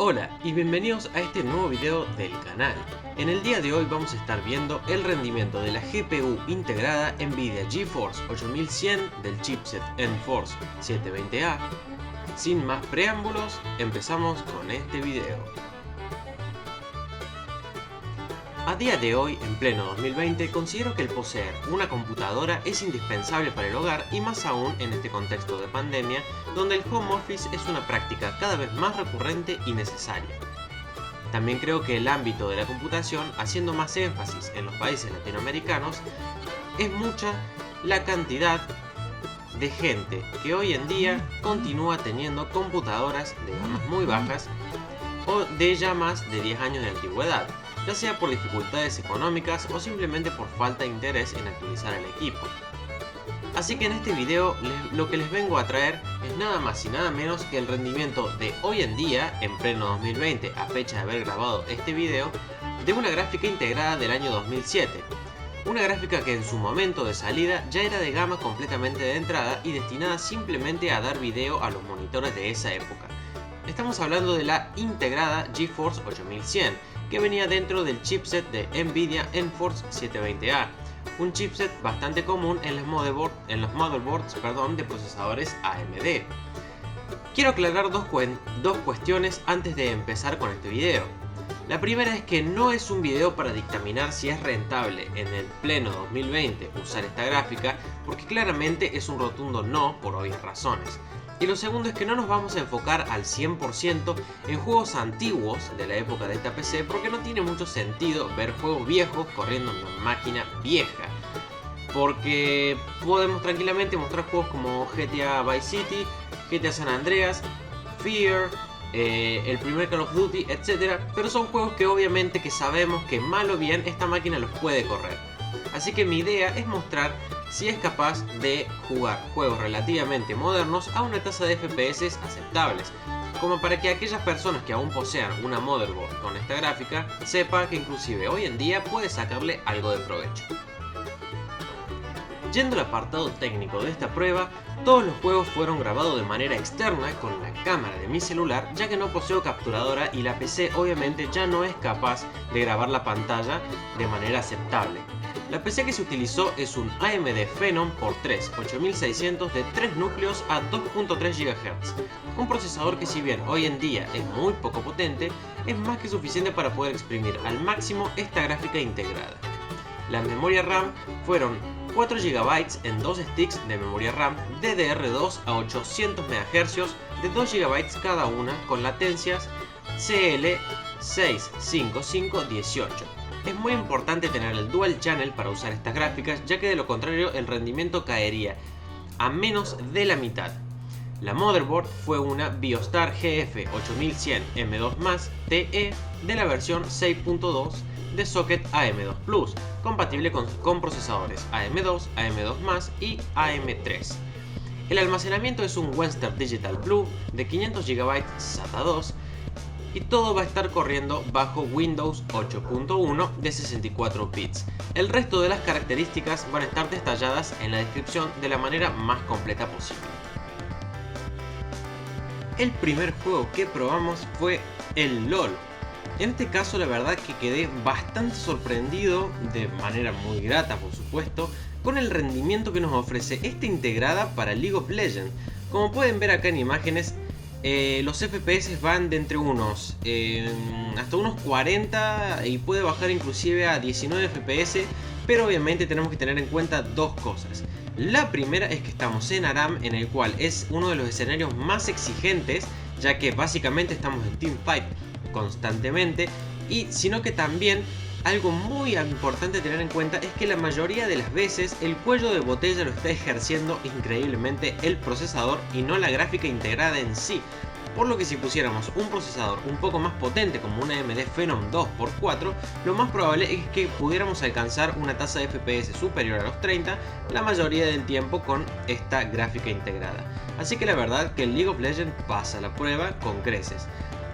Hola y bienvenidos a este nuevo video del canal. En el día de hoy vamos a estar viendo el rendimiento de la GPU integrada Nvidia GeForce 8100 del chipset GeForce 720A. Sin más preámbulos, empezamos con este video. A día de hoy, en pleno 2020, considero que el poseer una computadora es indispensable para el hogar y más aún en este contexto de pandemia, donde el home office es una práctica cada vez más recurrente y necesaria. También creo que el ámbito de la computación, haciendo más énfasis en los países latinoamericanos, es mucha la cantidad de gente que hoy en día continúa teniendo computadoras de gamas muy bajas o de ya más de 10 años de antigüedad, ya sea por dificultades económicas o simplemente por falta de interés en actualizar el equipo. Así que en este video lo que les vengo a traer es nada más y nada menos que el rendimiento de hoy en día, en pleno 2020, a fecha de haber grabado este video, de una gráfica integrada del año 2007. Una gráfica que en su momento de salida ya era de gama completamente de entrada y destinada simplemente a dar video a los monitores de esa época. Estamos hablando de la integrada GeForce 8100, que venía dentro del chipset de Nvidia GeForce 720A, un chipset bastante común en los motherboards de procesadores AMD. Quiero aclarar dos cuestiones antes de empezar con este video. La primera es que no es un video para dictaminar si es rentable en el pleno 2020 usar esta gráfica, porque claramente es un rotundo no por obvias razones. Y lo segundo es que no nos vamos a enfocar al 100% en juegos antiguos de la época de esta PC, porque no tiene mucho sentido ver juegos viejos corriendo en una máquina vieja. Porque podemos tranquilamente mostrar juegos como GTA Vice City, GTA San Andreas, Fear, el primer Call of Duty, etc. Pero son juegos que obviamente que sabemos que mal o bien esta máquina los puede correr. Así que mi idea es mostrar si es capaz de jugar juegos relativamente modernos a una tasa de FPS aceptables, como para que aquellas personas que aún posean una motherboard con esta gráfica sepa que inclusive hoy en día puede sacarle algo de provecho. Yendo al apartado técnico de esta prueba, todos los juegos fueron grabados de manera externa con la cámara de mi celular, ya que no poseo capturadora y la PC obviamente ya no es capaz de grabar la pantalla de manera aceptable. La PC que se utilizó es un AMD Phenom x3 8600 de 3 núcleos a 2.3 GHz, un procesador que si bien hoy en día es muy poco potente, es más que suficiente para poder exprimir al máximo esta gráfica integrada. La memoria RAM fueron 4 GB en 2 sticks de memoria RAM DDR2 a 800 MHz de 2 GB cada una con latencias CL65518. Es muy importante tener el Dual Channel para usar estas gráficas, ya que de lo contrario el rendimiento caería a menos de la mitad. La motherboard fue una Biostar GF 8100 M2+ TE de la versión 6.2 de socket AM2 Plus, compatible con procesadores AM2, AM2+ y AM3. El almacenamiento es un Western Digital Blue de 500 GB SATA 2 y todo va a estar corriendo bajo Windows 8.1 de 64 bits. El resto de las características van a estar detalladas en la descripción de la manera más completa posible. El primer juego que probamos fue el LOL. En este caso la verdad que quedé bastante sorprendido, de manera muy grata por supuesto, con el rendimiento que nos ofrece esta integrada para League of Legends. Como pueden ver acá en imágenes, los FPS van de entre hasta unos 40 y puede bajar inclusive a 19 FPS, pero obviamente tenemos que tener en cuenta dos cosas. La primera es que estamos en ARAM, en el cual es uno de los escenarios más exigentes, ya que básicamente estamos en teamfight constantemente, y sino que también algo muy importante a tener en cuenta es que la mayoría de las veces el cuello de botella lo está ejerciendo increíblemente el procesador y no la gráfica integrada en sí. Por lo que si pusiéramos un procesador un poco más potente como una AMD Phenom 2x4, lo más probable es que pudiéramos alcanzar una tasa de FPS superior a los 30 la mayoría del tiempo con esta gráfica integrada. Así que la verdad que el League of Legends pasa la prueba con creces.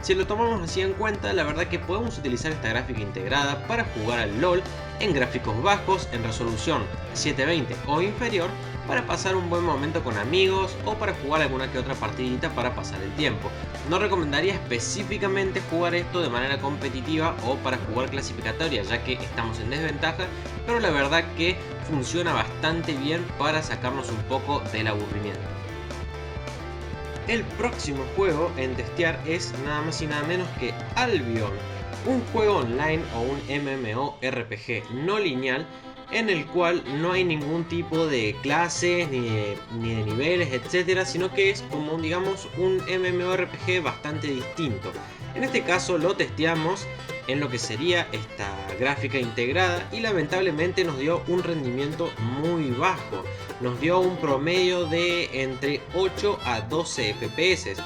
Si lo tomamos así en cuenta, la verdad que podemos utilizar esta gráfica integrada para jugar al LOL en gráficos bajos, en resolución 720 o inferior, para pasar un buen momento con amigos o para jugar alguna que otra partidita para pasar el tiempo. No recomendaría específicamente jugar esto de manera competitiva o para jugar clasificatoria, ya que estamos en desventaja, pero la verdad que funciona bastante bien para sacarnos un poco del aburrimiento. El próximo juego en testear es nada más y nada menos que Albion, un juego online o un MMORPG no lineal en el cual no hay ningún tipo de clases ni de niveles, etcétera, sino que es como, digamos, un MMORPG bastante distinto. En este caso lo testeamos en lo que sería esta gráfica integrada y lamentablemente nos dio un rendimiento muy bajo. Nos dio un promedio de entre 8 a 12 FPS,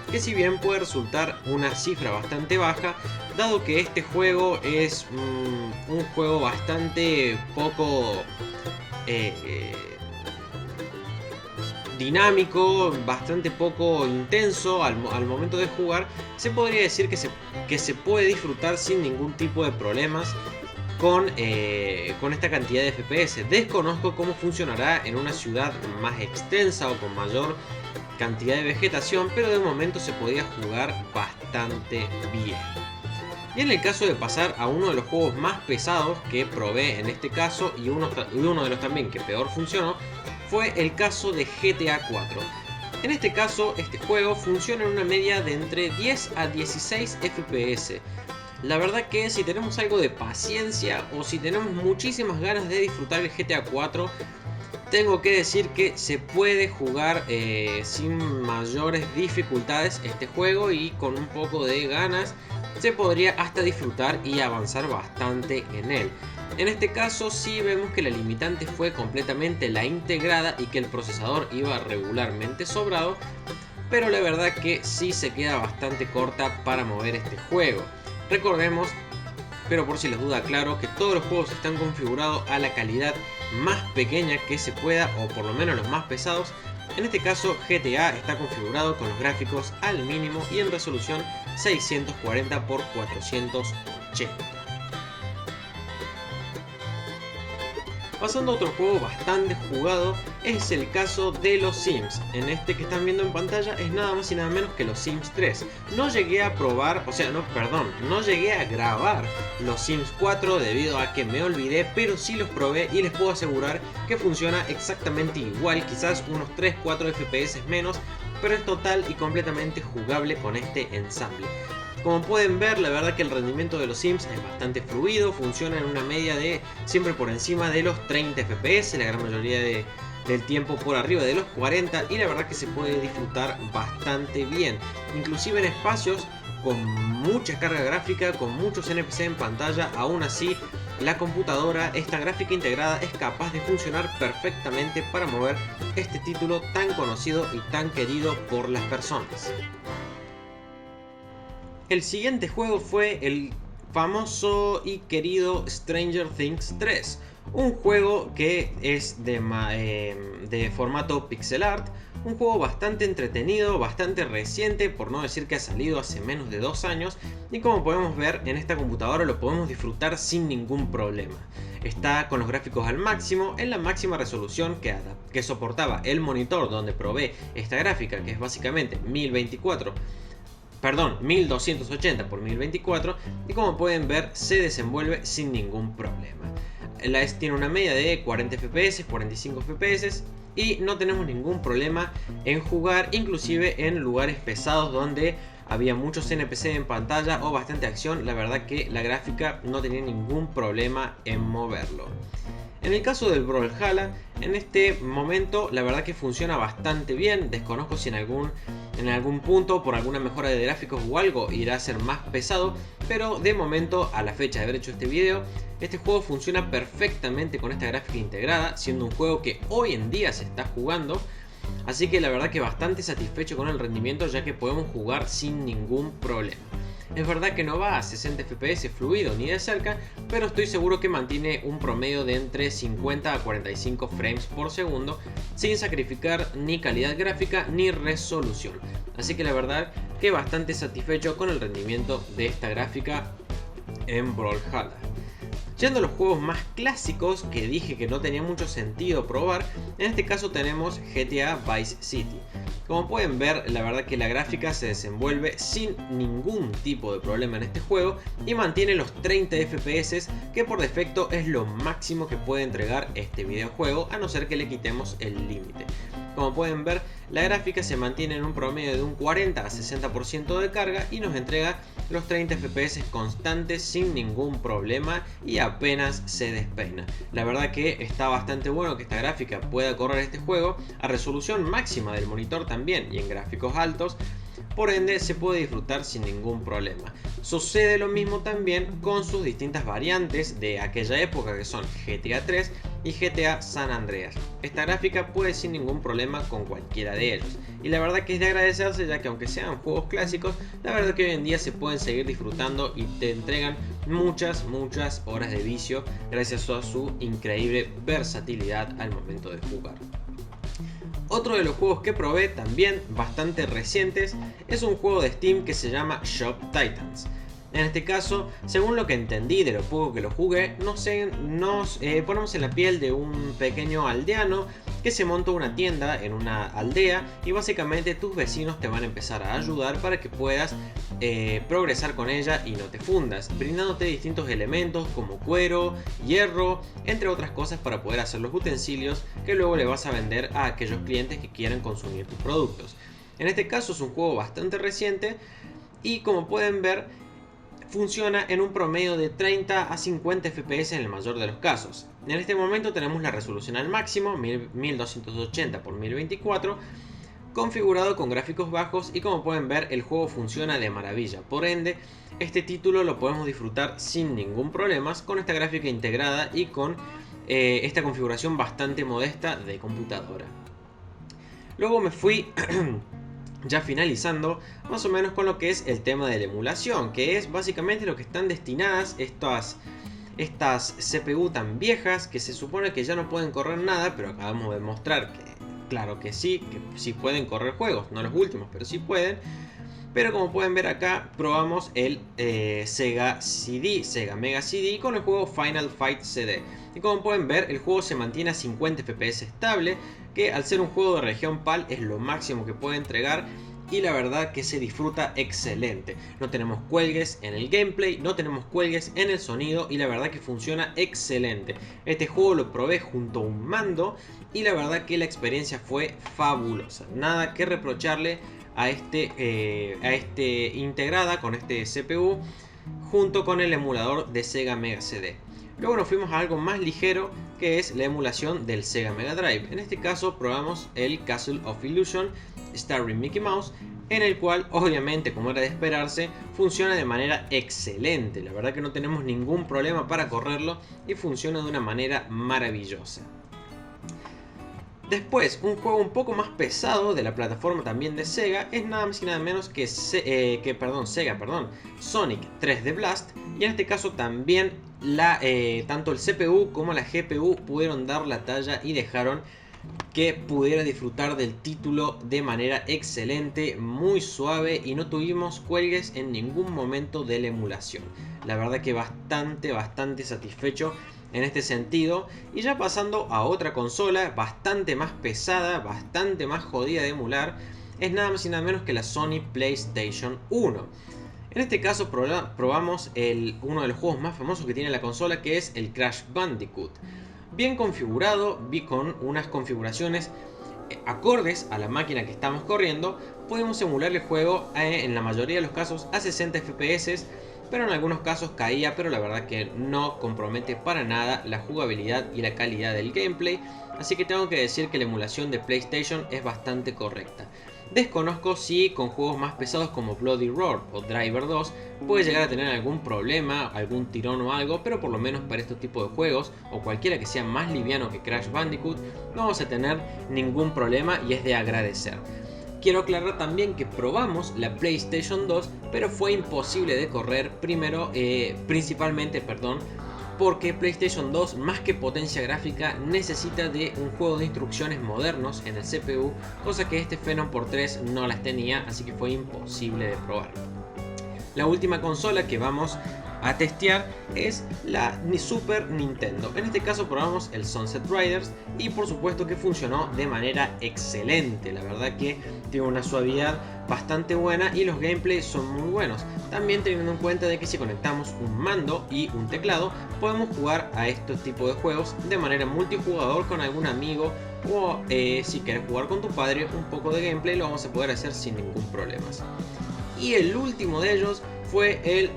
que si bien puede resultar una cifra bastante baja, dado que este juego es un juego bastante poco dinámico, bastante poco intenso al momento de jugar, se podría decir que se puede disfrutar sin ningún tipo de problemas con esta cantidad de FPS. Desconozco cómo funcionará en una ciudad más extensa o con mayor cantidad de vegetación, pero de momento se podía jugar bastante bien. Y en el caso de pasar a uno de los juegos más pesados que probé en este caso, y uno de los también que peor funcionó, fue el caso de GTA 4. En este caso, este juego funciona en una media de entre 10 a 16 FPS. La verdad que si tenemos algo de paciencia o si tenemos muchísimas ganas de disfrutar el GTA 4, tengo que decir que se puede jugar sin mayores dificultades este juego, y con un poco de ganas se podría hasta disfrutar y avanzar bastante en él. En este caso sí vemos que la limitante fue completamente la integrada y que el procesador iba regularmente sobrado, pero la verdad que sí se queda bastante corta para mover este juego. Recordemos, pero por si les duda claro, que todos los juegos están configurados a la calidad más pequeña que se pueda, o por lo menos los más pesados. En este caso GTA está configurado con los gráficos al mínimo y en resolución 640 x 480. Pasando a otro juego bastante jugado, es el caso de los Sims. En este que están viendo en pantalla es nada más y nada menos que los Sims 3. No llegué a probar, no llegué a grabar los Sims 4 debido a que me olvidé, pero sí los probé y les puedo asegurar que funciona exactamente igual, quizás unos 3-4 FPS menos, pero es total y completamente jugable con este ensamble. Como pueden ver, la verdad que el rendimiento de los Sims es bastante fluido, funciona en una media de siempre por encima de los 30 FPS, la gran mayoría del tiempo por arriba de los 40, y la verdad que se puede disfrutar bastante bien, inclusive en espacios con mucha carga gráfica, con muchos NPC en pantalla. Aún así, la computadora, esta gráfica integrada, es capaz de funcionar perfectamente para mover este título tan conocido y tan querido por las personas. El siguiente juego fue el famoso y querido Stranger Things 3, un juego que es de formato pixel art, un juego bastante entretenido, bastante reciente, por no decir que ha salido hace menos de 2 años, y como podemos ver en esta computadora lo podemos disfrutar sin ningún problema. Está con los gráficos al máximo, en la máxima resolución que soportaba el monitor donde probé esta gráfica, que es básicamente 1280 x 1024, y como pueden ver se desenvuelve sin ningún problema. Tiene una media de 40 FPS, 45 FPS, y no tenemos ningún problema en jugar, inclusive en lugares pesados donde había muchos NPC en pantalla o bastante acción. La verdad que la gráfica no tenía ningún problema en moverlo. En el caso del Brawlhalla, en este momento la verdad que funciona bastante bien. Desconozco si en algún punto, por alguna mejora de gráficos o algo, irá a ser más pesado, pero de momento, a la fecha de haber hecho este video, este juego funciona perfectamente con esta gráfica integrada, siendo un juego que hoy en día se está jugando. Así que la verdad que bastante satisfecho con el rendimiento, ya que podemos jugar sin ningún problema. Es verdad que no va a 60 FPS fluido ni de cerca, pero estoy seguro que mantiene un promedio de entre 50 a 45 frames por segundo, sin sacrificar ni calidad gráfica ni resolución. Así que la verdad que bastante satisfecho con el rendimiento de esta gráfica en Brawlhalla. Yendo a los juegos más clásicos que dije que no tenía mucho sentido probar, en este caso tenemos GTA Vice City. Como pueden ver, la verdad que la gráfica se desenvuelve sin ningún tipo de problema en este juego y mantiene los 30 FPS, que por defecto es lo máximo que puede entregar este videojuego, a no ser que le quitemos el límite. Como pueden ver, la gráfica se mantiene en un promedio de un 40 a 60% de carga y nos entrega los 30 FPS constantes sin ningún problema y apenas se despeina. La verdad que está bastante bueno que esta gráfica pueda correr este juego a resolución máxima del monitor también y en gráficos altos. Por ende se puede disfrutar sin ningún problema. Sucede lo mismo también con sus distintas variantes de aquella época, que son GTA 3 y GTA San Andreas. Esta gráfica puede sin ningún problema con cualquiera de ellos. Y la verdad que es de agradecerse, ya que aunque sean juegos clásicos, la verdad que hoy en día se pueden seguir disfrutando y te entregan muchas horas de vicio gracias a su increíble versatilidad al momento de jugar. Otro de los juegos que probé, también bastante recientes, es un juego de Steam que se llama Shop Titans. En este caso, según lo que entendí de lo poco que lo jugué, nos ponemos en la piel de un pequeño aldeano que se monta una tienda en una aldea y básicamente tus vecinos te van a empezar a ayudar para que puedas progresar con ella y no te fundas, brindándote distintos elementos como cuero, hierro, entre otras cosas para poder hacer los utensilios que luego le vas a vender a aquellos clientes que quieran consumir tus productos. En este caso es un juego bastante reciente y como pueden ver, funciona en un promedio de 30 a 50 FPS en el mayor de los casos. En este momento tenemos la resolución al máximo, 1280 x 1024, configurado con gráficos bajos y como pueden ver el juego funciona de maravilla. Por ende, este título lo podemos disfrutar sin ningún problema con esta gráfica integrada y con esta configuración bastante modesta de computadora. Luego me fui ya finalizando más o menos con lo que es el tema de la emulación, que es básicamente lo que están destinadas estas CPU tan viejas que se supone que ya no pueden correr nada, pero acabamos de mostrar que claro que sí pueden correr juegos, no los últimos, pero sí pueden. Pero como pueden ver acá, probamos el Sega Mega CD con el juego Final Fight CD. Y como pueden ver, el juego se mantiene a 50 FPS estable, que al ser un juego de región PAL es lo máximo que puede entregar. Y la verdad que se disfruta excelente. No tenemos cuelgues en el gameplay, no tenemos cuelgues en el sonido y la verdad que funciona excelente. Este juego lo probé junto a un mando y la verdad que la experiencia fue fabulosa. Nada que reprocharle a este integrada con este CPU junto con el emulador de Sega Mega CD. Luego nos fuimos a algo más ligero, que es la emulación del Sega Mega Drive. En este caso probamos el Castle of Illusion Starring Mickey Mouse, en el cual obviamente, como era de esperarse, funciona de manera excelente. La verdad que no tenemos ningún problema para correrlo y funciona de una manera maravillosa. Después, un juego un poco más pesado de la plataforma también de Sega es nada más y nada menos que Sonic 3D Blast, y en este caso también tanto el CPU como la GPU pudieron dar la talla y dejaron que pudiera disfrutar del título de manera excelente, muy suave, y no tuvimos cuelgues en ningún momento de la emulación. La verdad que bastante satisfecho en este sentido. Y ya pasando a otra consola bastante más pesada, bastante más jodida de emular, es nada más y nada menos que la Sony PlayStation 1. En este caso probamos uno de los juegos más famosos que tiene la consola, que es el Crash Bandicoot. Bien configurado, con unas configuraciones acordes a la máquina que estamos corriendo, podemos emular el juego en la mayoría de los casos a 60 FPS, pero en algunos casos caía, pero la verdad que no compromete para nada la jugabilidad y la calidad del gameplay, así que tengo que decir que la emulación de PlayStation es bastante correcta. Desconozco si con juegos más pesados como Bloody Roar o Driver 2 puede llegar a tener algún problema, algún tirón o algo, pero por lo menos para este tipo de juegos o cualquiera que sea más liviano que Crash Bandicoot no vamos a tener ningún problema y es de agradecer. Quiero aclarar también que probamos la PlayStation 2, pero fue imposible de correr principalmente porque PlayStation 2, más que potencia gráfica, necesita de un juego de instrucciones modernos en el CPU, cosa que este Phenom por 3 no las tenía, así que fue imposible de probar. La última consola que vamos a testear es la Super Nintendo. En este caso probamos el Sunset Riders y por supuesto que funcionó de manera excelente. La verdad que tiene una suavidad bastante buena y los gameplays son muy buenos. También teniendo en cuenta de que si conectamos un mando y un teclado podemos jugar a estos tipos de juegos de manera multijugador con algún amigo, o si quieres jugar con tu padre un poco de gameplay lo vamos a poder hacer sin ningún problema. Y el último de ellos fue el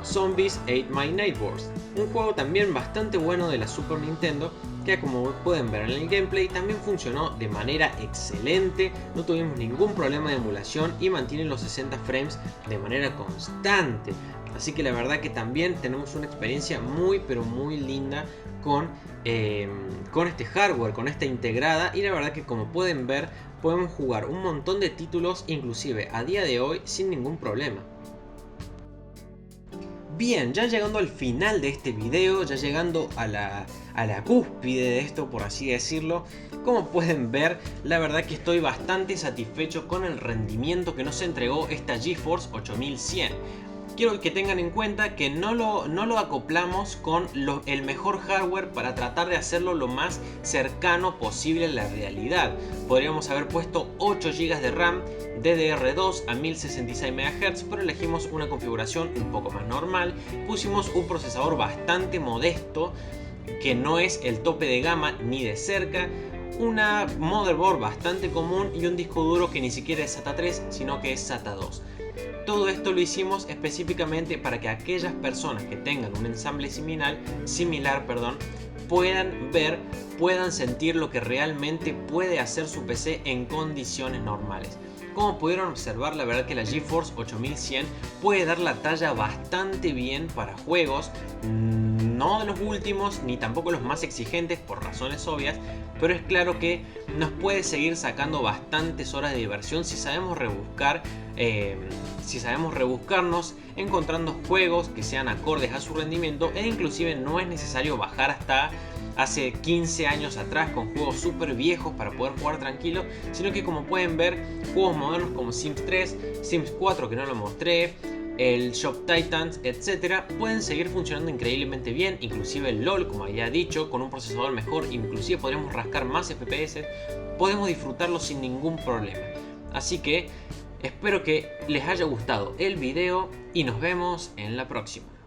Zombies Ate My Neighbors, un juego también bastante bueno de la Super Nintendo que, como pueden ver en el gameplay, también funcionó de manera excelente, no tuvimos ningún problema de emulación y mantiene los 60 frames de manera constante. Así que la verdad que también tenemos una experiencia muy pero muy linda con este hardware, con esta integrada, y la verdad que como pueden ver podemos jugar un montón de títulos inclusive a día de hoy sin ningún problema. Bien, ya llegando al final de este video, ya llegando a la cúspide de esto, por así decirlo, como pueden ver, la verdad que estoy bastante satisfecho con el rendimiento que nos entregó esta GeForce 8100. Quiero que tengan en cuenta que no lo acoplamos con el mejor hardware para tratar de hacerlo lo más cercano posible a la realidad. Podríamos haber puesto 8 GB de RAM, DDR2 a 1066 MHz, pero elegimos una configuración un poco más normal. Pusimos un procesador bastante modesto, que no es el tope de gama ni de cerca, una motherboard bastante común y un disco duro que ni siquiera es SATA 3, sino que es SATA 2. Todo esto lo hicimos específicamente para que aquellas personas que tengan un ensamble similar, puedan ver, puedan sentir lo que realmente puede hacer su PC en condiciones normales. Como pudieron observar, la verdad que la GeForce 8100 puede dar la talla bastante bien para juegos, no de los últimos ni tampoco los más exigentes por razones obvias, pero es claro que nos puede seguir sacando bastantes horas de diversión si sabemos rebuscarnos encontrando juegos que sean acordes a su rendimiento, e inclusive no es necesario bajar hasta hace 15 años atrás con juegos súper viejos para poder jugar tranquilo, sino que, como pueden ver, juegos modernos como Sims 3, Sims 4 que no lo mostré, el Shop Titans, etcétera, pueden seguir funcionando increíblemente bien. Inclusive el LOL, como había dicho, con un procesador mejor, inclusive podremos rascar más FPS, podemos disfrutarlo sin ningún problema. Así que espero que les haya gustado el video y nos vemos en la próxima.